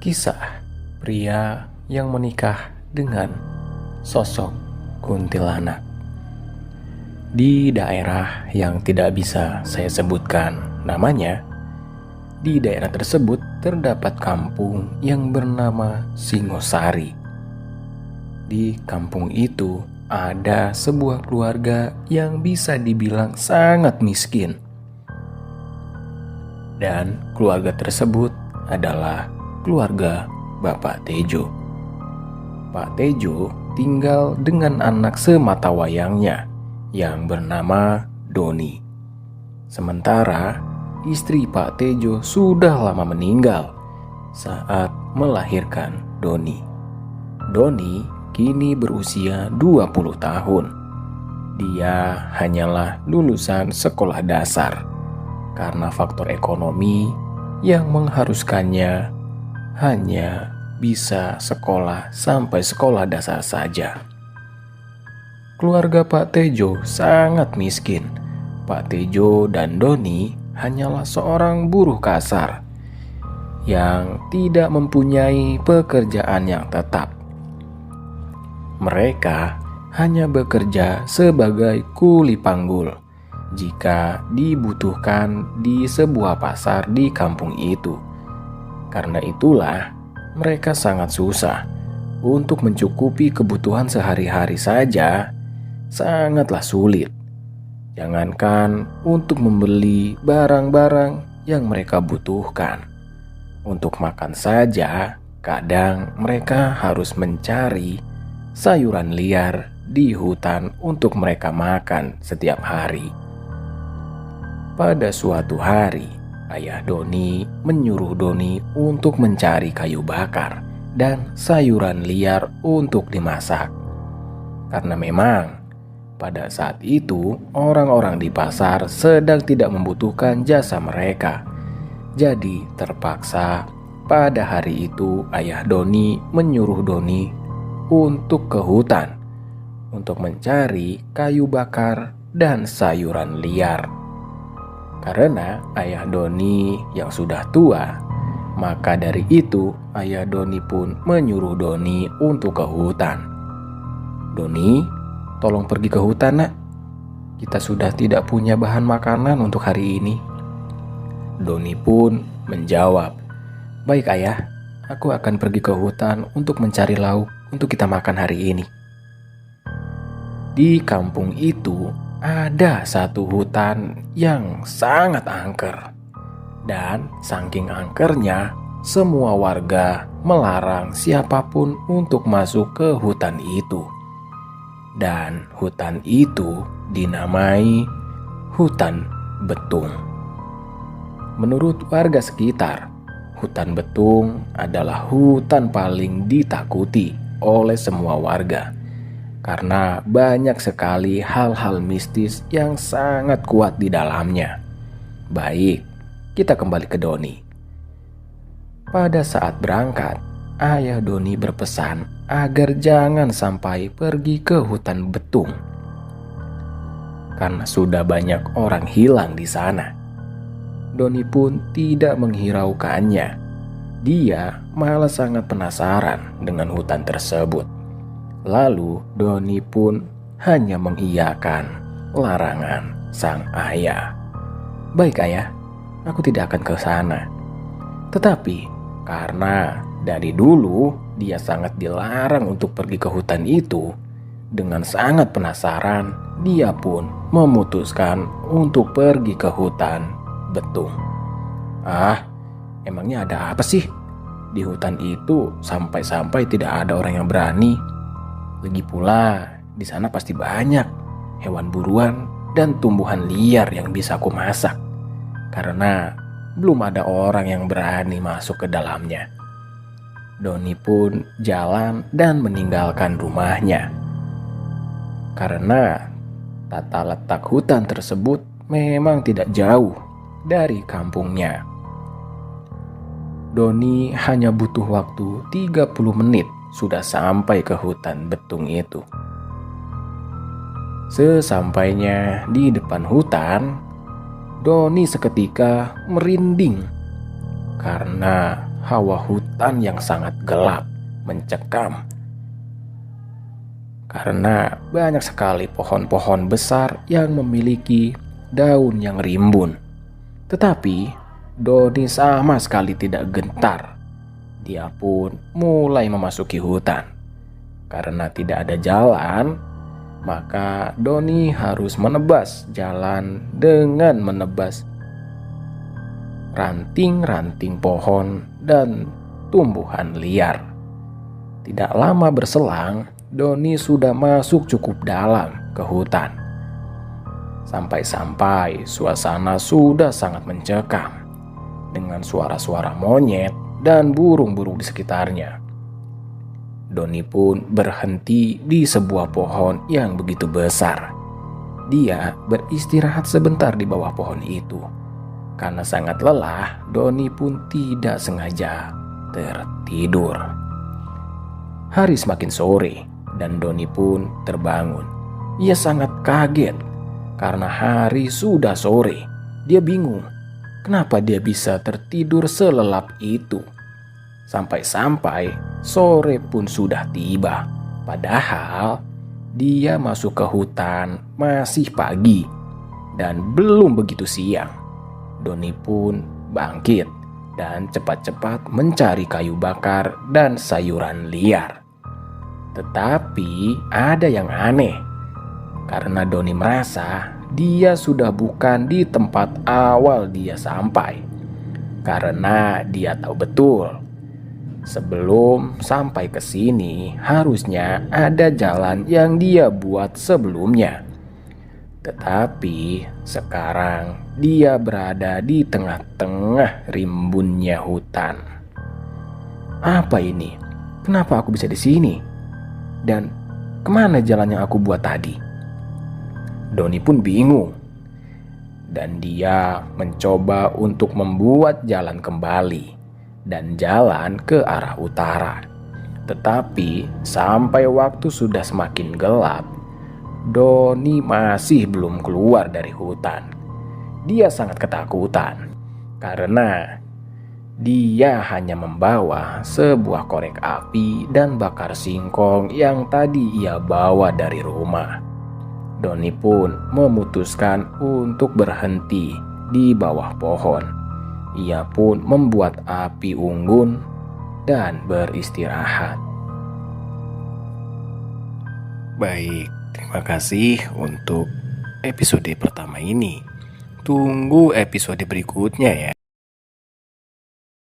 Kisah pria yang menikah dengan sosok kuntilanak. Di daerah yang tidak bisa saya sebutkan namanya, di daerah tersebut terdapat kampung yang bernama Singosari. Di kampung itu ada sebuah keluarga yang bisa dibilang sangat miskin. Dan keluarga tersebut adalah keluarga Bapak Tejo. Pak Tejo tinggal dengan anak sematawayangnya yang bernama Doni. Sementara istri Pak Tejo sudah lama meninggal saat melahirkan Doni. Doni kini berusia 20 tahun. Dia hanyalah lulusan sekolah dasar karena faktor ekonomi yang mengharuskannya hanya bisa sekolah sampai sekolah dasar saja. Keluarga Pak Tejo sangat miskin. Pak Tejo dan Doni hanyalah seorang buruh kasar yang tidak mempunyai pekerjaan yang tetap. Mereka hanya bekerja sebagai kuli panggul jika dibutuhkan di sebuah pasar di kampung itu. Karena itulah mereka sangat susah untuk mencukupi kebutuhan sehari-hari saja, sangatlah sulit. Jangankan untuk membeli barang-barang yang mereka butuhkan. Untuk makan saja, kadang mereka harus mencari sayuran liar di hutan untuk mereka makan setiap hari. Pada suatu hari, ayah Doni menyuruh Doni untuk mencari kayu bakar dan sayuran liar untuk dimasak. Karena memang pada saat itu orang-orang di pasar sedang tidak membutuhkan jasa mereka. Jadi terpaksa pada hari itu ayah Doni menyuruh Doni untuk ke hutan untuk mencari kayu bakar dan sayuran liar. Karena ayah Doni yang sudah tua, maka dari itu ayah Doni pun menyuruh Doni untuk ke hutan. Doni, tolong pergi ke hutan, nak. Kita sudah tidak punya bahan makanan untuk hari ini. Doni pun menjawab, baik ayah, aku akan pergi ke hutan untuk mencari lauk untuk kita makan hari ini. Di kampung itu ada satu hutan yang sangat angker. Dan saking angkernya, semua warga melarang siapapun untuk masuk ke hutan itu. Dan hutan itu dinamai hutan betung. Menurut warga sekitar, hutan betung adalah hutan paling ditakuti oleh semua warga. Karena banyak sekali hal-hal mistis yang sangat kuat di dalamnya. Baik, kita kembali ke Doni. Pada saat berangkat, ayah Doni berpesan agar jangan sampai pergi ke hutan betung. Karena sudah banyak orang hilang di sana. Doni pun tidak menghiraukannya. Dia malah sangat penasaran dengan hutan tersebut. Lalu Doni pun hanya mengiyakan larangan sang ayah. Baik ayah, aku tidak akan ke sana. Tetapi karena dari dulu dia sangat dilarang untuk pergi ke hutan itu, dengan sangat penasaran dia pun memutuskan untuk pergi ke hutan betung. Emangnya ada apa sih? Di hutan itu sampai-sampai tidak ada orang yang berani. Lagi pula di sana pasti banyak hewan buruan dan tumbuhan liar yang bisa aku masak. Karena belum ada orang yang berani masuk ke dalamnya. Doni pun jalan dan meninggalkan rumahnya. Karena tata letak hutan tersebut memang tidak jauh dari kampungnya. Doni hanya butuh waktu 30 menit sudah sampai ke hutan betung itu. Sesampainya di depan hutan, Doni seketika merinding karena hawa hutan hutan yang sangat gelap, mencekam. Karena banyak sekali pohon-pohon besar yang memiliki daun yang rimbun. Tetapi Doni sama sekali tidak gentar. Dia pun mulai memasuki hutan. Karena tidak ada jalan, maka Doni harus menebas jalan dengan menebas ranting-ranting pohon dan tumbuhan liar. Tidak lama berselang, Doni sudah masuk cukup dalam ke hutan. Sampai-sampai suasana sudah sangat mencekam dengan suara-suara monyet dan burung-burung di sekitarnya. Doni pun berhenti di sebuah pohon yang begitu besar. Dia beristirahat sebentar di bawah pohon itu. Karena sangat lelah, Doni pun tidak sengaja tertidur. Hari semakin sore dan Doni pun terbangun. Ia sangat kaget karena hari sudah sore. Dia bingung kenapa dia bisa tertidur selelap itu. Sampai-sampai sore pun sudah tiba. Padahal dia masuk ke hutan masih pagi dan belum begitu siang. Doni pun bangkit dan cepat-cepat mencari kayu bakar dan sayuran liar. Tetapi ada yang aneh, karena Doni merasa dia sudah bukan di tempat awal dia sampai. Karena dia tahu betul, sebelum sampai ke sini harusnya ada jalan yang dia buat sebelumnya. Tetapi sekarang dia berada di tengah-tengah rimbunnya hutan. Apa ini? Kenapa aku bisa di sini? Dan kemana jalan yang aku buat tadi? Doni pun bingung. Dan dia mencoba untuk membuat jalan kembali dan jalan ke arah utara. Tetapi sampai waktu sudah semakin gelap, Doni masih belum keluar dari hutan. Dia sangat ketakutan karena dia hanya membawa sebuah korek api dan bakar singkong yang tadi ia bawa dari rumah. Doni pun memutuskan untuk berhenti di bawah pohon. Ia pun membuat api unggun dan beristirahat. Baik, terima kasih untuk episode pertama ini. Tunggu episode berikutnya ya.